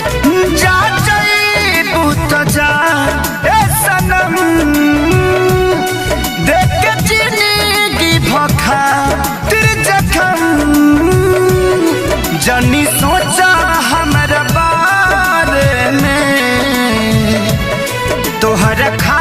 जा जाइबू तो जा ए सनम, देख के जिंदगी भखा तेरे जखम, जनी सोचा हमारे बारे में तोहर खा